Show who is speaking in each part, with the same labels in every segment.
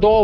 Speaker 1: 2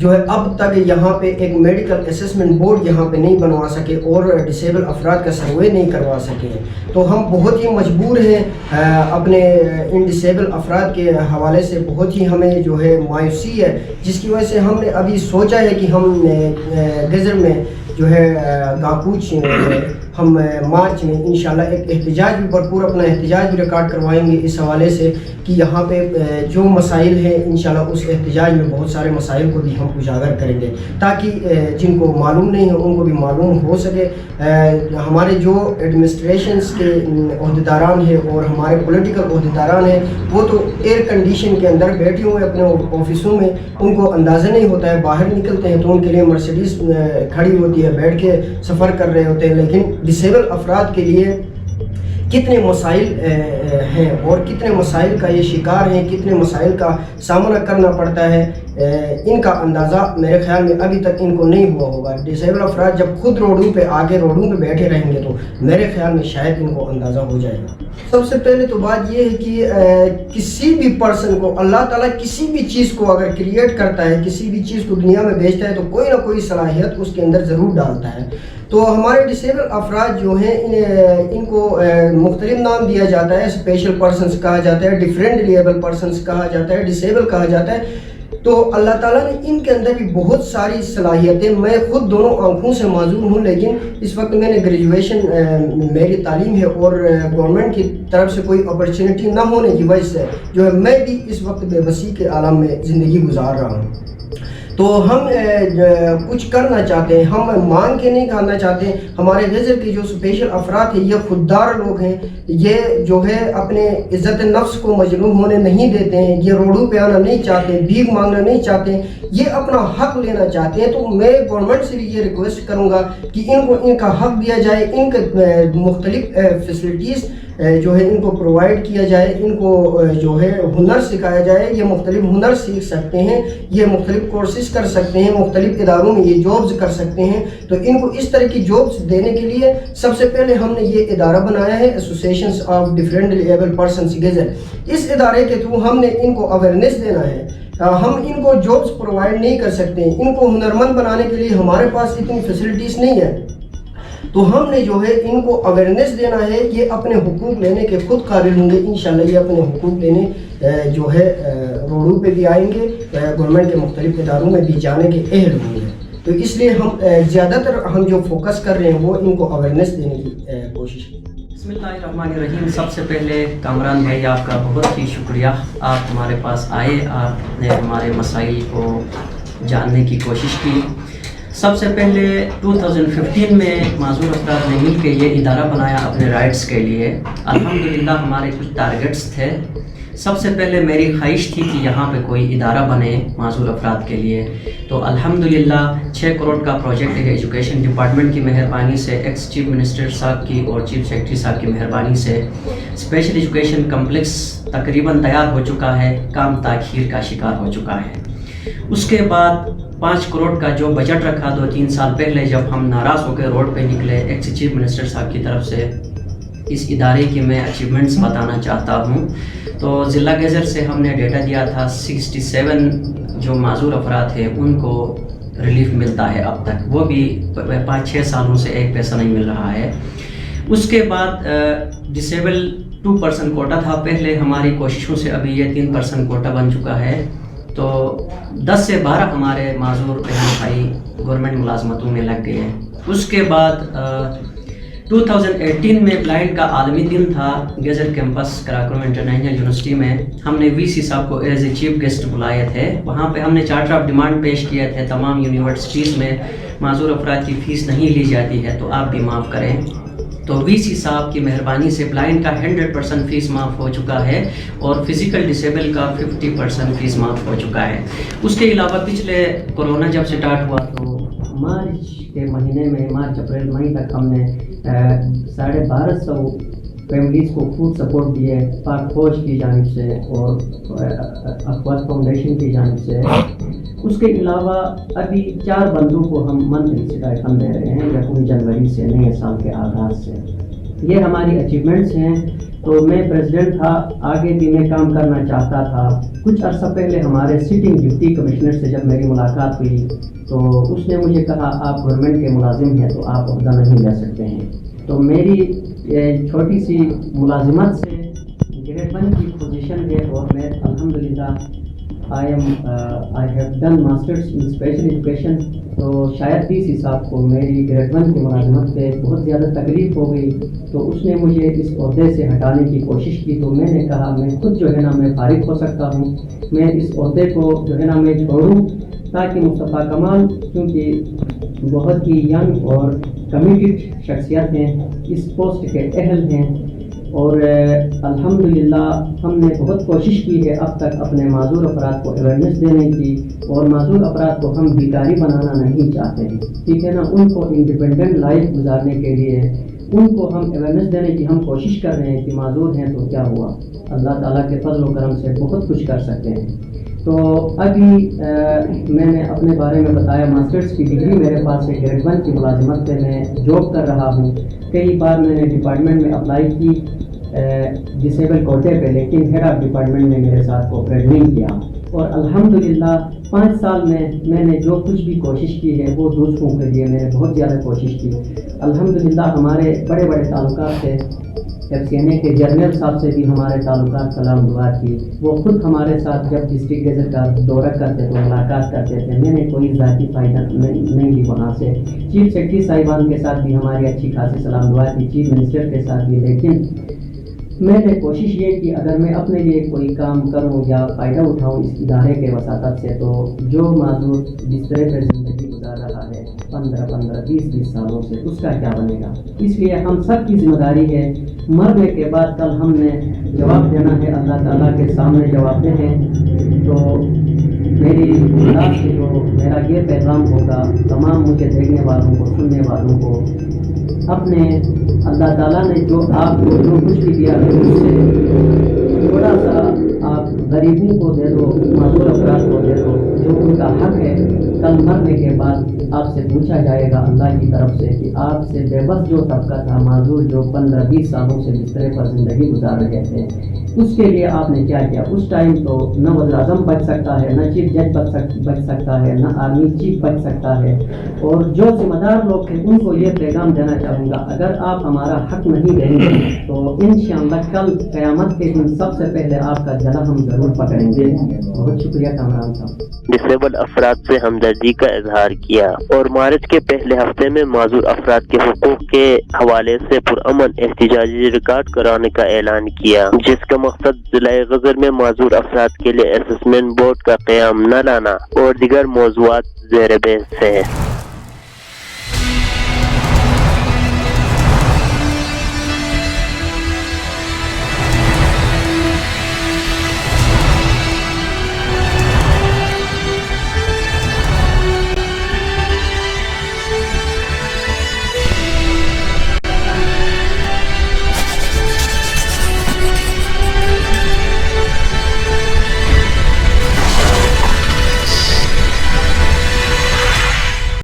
Speaker 2: جو ہے اب تک یہاں پہ ایک میڈیکل اسسمنٹ بورڈ یہاں پہ نہیں بنوا سکے اور ڈسیبل افراد کا سروے نہیں کروا سکے. تو ہم بہت ہی مجبور ہیں اپنے ان ڈسیبل افراد کے حوالے سے. بہت ہی ہمیں جو ہے مایوسی ہے, جس کی وجہ سے ہم نے ابھی سوچا ہے کہ ہم گزر میں جو ہے گاکوچ ہم مارچ میں انشاءاللہ ایک احتجاج بھی بھرپور اپنا احتجاج بھی ریکارڈ کروائیں گے اس حوالے سے کہ یہاں پہ جو مسائل ہیں انشاءاللہ اس احتجاج میں بہت سارے مسائل کو بھی ہم اجاگر کریں گے, تاکہ جن کو معلوم نہیں ہے ان کو بھی معلوم ہو سکے. ہمارے جو ایڈمنسٹریشنز کے عہدیداران ہیں اور ہمارے پولیٹیکل عہدیداران ہیں وہ تو ایئر کنڈیشن کے اندر بیٹھے ہوئے اپنے آفسوں میں, ان کو اندازہ نہیں ہوتا ہے. باہر نکلتے ہیں تو ان کے لیے مرسیڈیز کھڑی ہوتی ہے, بیٹھ کے سفر کر رہے ہوتے ہیں. لیکن ڈسیبل افراد کے لیے کتنے مسائل ہیں اور کتنے مسائل کا یہ شکار ہیں, کتنے مسائل کا سامنا کرنا پڑتا ہے, ان کا اندازہ میرے خیال میں ابھی تک ان کو نہیں ہوا ہوگا. ڈسیبل افراد جب خود روڈوں پہ بیٹھے رہیں گے تو میرے خیال میں شاید ان کو اندازہ ہو جائے گا. سب سے پہلے تو بات یہ ہے کہ کسی بھی پرسن کو اللہ تعالیٰ کسی بھی چیز کو اگر کریٹ کرتا ہے, کسی بھی چیز کو دنیا میں بھیجتا ہے تو کوئی نہ کوئی صلاحیت اس کے اندر ضرور ڈالتا ہے. تو ہمارے ڈسیبل افراد جو ہیں ان کو مختلف نام دیا جاتا ہے. اسپیشل پرسنس کہا جاتا ہے, ڈیفرنٹلی ایبل پرسنس کہا جاتا ہے, ڈسیبل کہا جاتا ہے. تو اللہ تعالیٰ نے ان کے اندر بھی بہت ساری صلاحیتیں, میں خود دونوں آنکھوں سے معذور ہوں, لیکن اس وقت میں نے گریجویشن میری تعلیم ہے اور گورنمنٹ کی طرف سے کوئی اپرچونٹی نہ ہونے کی وجہ سے جو ہے میں بھی اس وقت بے بسی کے عالم میں زندگی گزار رہا ہوں. تو ہم کچھ کرنا چاہتے ہیں, ہم مانگ کے نہیں کھانا چاہتے. ہمارے غزل کے جو اسپیشل افراد ہیں یہ خوددار لوگ ہیں, یہ جو ہے اپنے عزت نفس کو مجروح ہونے نہیں دیتے ہیں, یہ روڈوں پہ آنا نہیں چاہتے, بھیک مانگنا نہیں چاہتے, یہ اپنا حق لینا چاہتے ہیں. تو میں گورنمنٹ سے بھی یہ ریکویسٹ کروں گا کہ ان کو ان کا حق دیا جائے, ان کے مختلف فیسلٹیز جو ہے ان کو پرووائڈ کیا جائے, ان کو جو ہے ہنر سکھایا جائے. یہ مختلف ہنر سیکھ سکتے ہیں, یہ مختلف کورسز کر سکتے ہیں, مختلف اداروں میں یہ جابز کر سکتے ہیں. تو ان کو اس طرح کی جابز دینے کے لیے سب سے پہلے ہم نے یہ ادارہ بنایا ہے associations of differently abled persons گزر. اس ادارے کے تھرو ہم نے ان کو اویئرنیس دینا ہے. ہم ان کو جابز پرووائڈ نہیں کر سکتے, ان کو ہنرمند بنانے کے لیے ہمارے پاس اتنی فیسلٹیز نہیں ہے. تو ہم نے جو ہے ان کو اویئرنیس دینا ہے, یہ اپنے حقوق لینے کے خود قابل ہوں گے. انشاءاللہ یہ اپنے حقوق لینے جو ہے روڈوں پہ بھی آئیں گے, گورنمنٹ کے مختلف اداروں میں بھی جانے کے اہل ہوں گے. تو اس لیے ہم زیادہ تر ہم جو فوکس کر رہے ہیں وہ ان کو اویئرنیس دینے کی کوشش کریں.
Speaker 3: بسم اللہ الرحمن الرحیم. سب سے پہلے کامران بھائی آپ کا بہت ہی شکریہ, آپ ہمارے پاس آئے, آپ نے ہمارے مسائل کو جاننے کی کوشش کی. سب سے پہلے 2015 میں معذور افراد نے مل کے یہ ادارہ بنایا اپنے رائٹس کے لیے. الحمدللہ ہمارے کچھ ٹارگٹس تھے. سب سے پہلے میری خواہش تھی کہ یہاں پہ کوئی ادارہ بنے معذور افراد کے لیے. تو الحمدللہ 6 کروڑ کا پروجیکٹ ہے ایجوکیشن ڈپارٹمنٹ کی مہربانی سے, ایکس چیف منسٹر صاحب کی اور چیف سیکرٹری صاحب کی مہربانی سے اسپیشل ایجوکیشن کمپلیکس تقریباً تیار ہو چکا ہے, کام تاخیر کا شکار ہو چکا ہے. اس کے بعد 5 کروڑ کا جو بجٹ رکھا 2-3 سال پہلے جب ہم ناراض ہو کے روڈ پہ نکلے, ایکس چیف منسٹر صاحب کی طرف سے اس ادارے کی میں اچیومنٹس بتانا چاہتا ہوں. تو ضلع گزر سے ہم نے ڈیٹا دیا تھا 67 جو معذور افراد ہیں ان کو ریلیف ملتا ہے اب تک, وہ بھی 5-6 سالوں سے ایک پیسہ نہیں مل رہا ہے. اس کے بعد ڈسیبل 2% کوٹا تھا پہلے, ہماری کوششوں سے ابھی یہ 3% کوٹا بن چکا ہے. تو 10 سے 12 ہمارے معذور بہن بھائی گورنمنٹ ملازمتوں میں لگ گئے ہیں. اس کے بعد 2018 میں بلائنڈ کا عالمی دن تھا گیزر کیمپس کراکرم انٹرنیشنل یونیورسٹی میں. ہم نے وی سی صاحب کو ایز اے چیف گیسٹ بلائے تھے. وہاں پہ ہم نے چارٹر آف ڈیمانڈ پیش کیے تھے, تمام یونیورسٹیز میں معذور افراد کی فیس نہیں لی جاتی ہے تو آپ بھی معاف کریں. تو وی سی صاحب کی مہربانی سے بلائنڈ کا 100% فیس معاف ہو چکا ہے اور فزیکل ڈسیبل کا 50% فیس معاف ہو چکا ہے. اس کے علاوہ پچھلے کورونا جب سٹارٹ ہوا تو مارچ کے مہینے میں, مارچ اپریل مئی تک ہم نے 1250 فیملیز کو فوڈ سپورٹ دیے پاک فوج کی جانب سے اور اقوات فاؤنڈیشن کی جانب سے. اس کے علاوہ ابھی 4 بندوں کو ہم منتھلی اسٹائپنڈ دے رہے ہیں 1 جنوری سے نئے سال کے آغاز سے. یہ ہماری اچیومنٹس ہیں. تو میں پریزیڈنٹ تھا, آگے بھی میں کام کرنا چاہتا تھا. کچھ عرصہ پہلے ہمارے سٹنگ ڈپٹی کمشنر سے جب میری ملاقات ہوئی تو اس نے مجھے کہا آپ گورنمنٹ کے ملازم ہیں تو آپ عہدہ نہیں لے سکتے ہیں. تو میری چھوٹی سی ملازمت سے گریڈ 1 کی پوزیشن ہے اور میں الحمدللہ I have done masters in special education. تو شاید DC صاحب کو میری گریڈ 1 کی ملازمت پہ بہت زیادہ تکلیف ہو گئی تو اس نے مجھے اس عہدے سے ہٹانے کی کوشش کی. تو میں نے کہا میں خود جو ہے نا میں فارغ ہو سکتا ہوں, میں اس عہدے کو جو ہے نا میں چھوڑوں تاکہ مصطفیٰ کمال کیونکہ بہت ہی ینگ اور کمیٹڈ شخصیت ہیں, اس پوسٹ کے اہل ہیں. اور الحمدللہ ہم نے بہت کوشش کی ہے اب تک اپنے معذور افراد کو اویئرنیس دینے کی, اور معذور افراد کو ہم بیکاری بنانا نہیں چاہتے ہیں, ٹھیک ہے نا. ان کو انڈیپینڈنٹ لائف گزارنے کے لیے ان کو ہم اویئرنیس دینے کی ہم کوشش کر رہے ہیں کہ معذور ہیں تو کیا ہوا, اللہ تعالیٰ کے فضل و کرم سے بہت کچھ کر سکتے ہیں. تو ابھی میں نے اپنے بارے میں بتایا, ماسٹرز کی ڈگری میرے پاس ہے, گریڈ 1 کی ملازمت پہ میں جاب کر رہا ہوں. کئی بار میں نے ڈپارٹمنٹ میں اپلائی کی ڈسیبل کوٹے پہ, لیکن ہیڈ آف ڈپارٹمنٹ نے میرے ساتھ کوپریٹ نہیں کیا. اور الحمدللہ 5 سال میں نے جو کچھ بھی کوشش کی ہے وہ دوسروں کے لیے میں نے بہت زیادہ کوشش کی. الحمدللہ ہمارے بڑے بڑے تعلقات تھے, FCNA کے جنرل صاحب سے بھی ہمارے تعلقات سلام دعا کی. وہ خود ہمارے ساتھ جب ڈسٹرکٹ گیزٹ کا دورہ کرتے تو ملاقات کرتے تھے. میں نے کوئی ذاتی فائدہ نہیں لی وہاں سے. چیف سیکرٹری صاحبان کے ساتھ بھی ہماری اچھی خاصی سلام دعا کی, چیف منسٹر کے ساتھ بھی. لیکن میں نے کوشش یہ کی اگر میں اپنے لیے کوئی کام کروں یا فائدہ اٹھاؤں اس ادارے کے وساطت سے, تو جو معذور جس طرح پر زندگی گزار رہا ہے 15-20 سالوں سے, اس کا کیا بنے گا. اس لیے ہم سب کی ذمہ داری ہے, مرنے کے بعد کل ہم نے جواب دینا ہے, اللہ تعالیٰ کے سامنے جواب دیں ہیں. تو میری خدا سے جو میرا یہ پیغام ہوگا تمام مجھے دیکھنے والوں کو, سننے والوں کو, اپنے اللہ تعالیٰ نے جو آپ کو جو کچھ بھی دیا ہے اس سے تھوڑا سا آپ غریبوں کو دے دو, معذور افراد کو دے دو, جو ان کا حق ہے. کل مرنے کے بعد آپ سے پوچھا جائے گا اللہ کی طرف سے کہ آپ سے بے بس جو طبقہ تھا, معذور جو 15-20 سالوں سے بسترے پر زندگی گزار رہے تھے, اس کے لیے آپ نے کیا کیا. اس ٹائم تو نہ وزیر اعظم بچ سکتا ہے, نہ چیف جج بچ سکتا ہے, نہ آرمی چیف بچ سکتا ہے. اور جو ذمہ دار لوگ تھے ان کو یہ پیغام دینا چاہوں گا, اگر آپ ہمارا حق نہیں دیں گے تو انشاءاللہ کل قیامت کے دن سب سے پہلے آپ کا جلا ہم ضرور پکڑیں گے. بہت شکریہ کامران صاحب.
Speaker 4: ڈسیبل افراد سے ہمدردی کا اظہار کیا اور مارچ کے پہلے ہفتے میں معذور افراد کے حقوق کے حوالے سے پرامن احتجاجی ریکارڈ کرانے کا اعلان کیا, جس کا مقصد ضلع غزر میں معذور افراد کے لیے اسسمنٹ بورڈ کا قیام نہ لانا اور دیگر موضوعات زیر بحث ہے.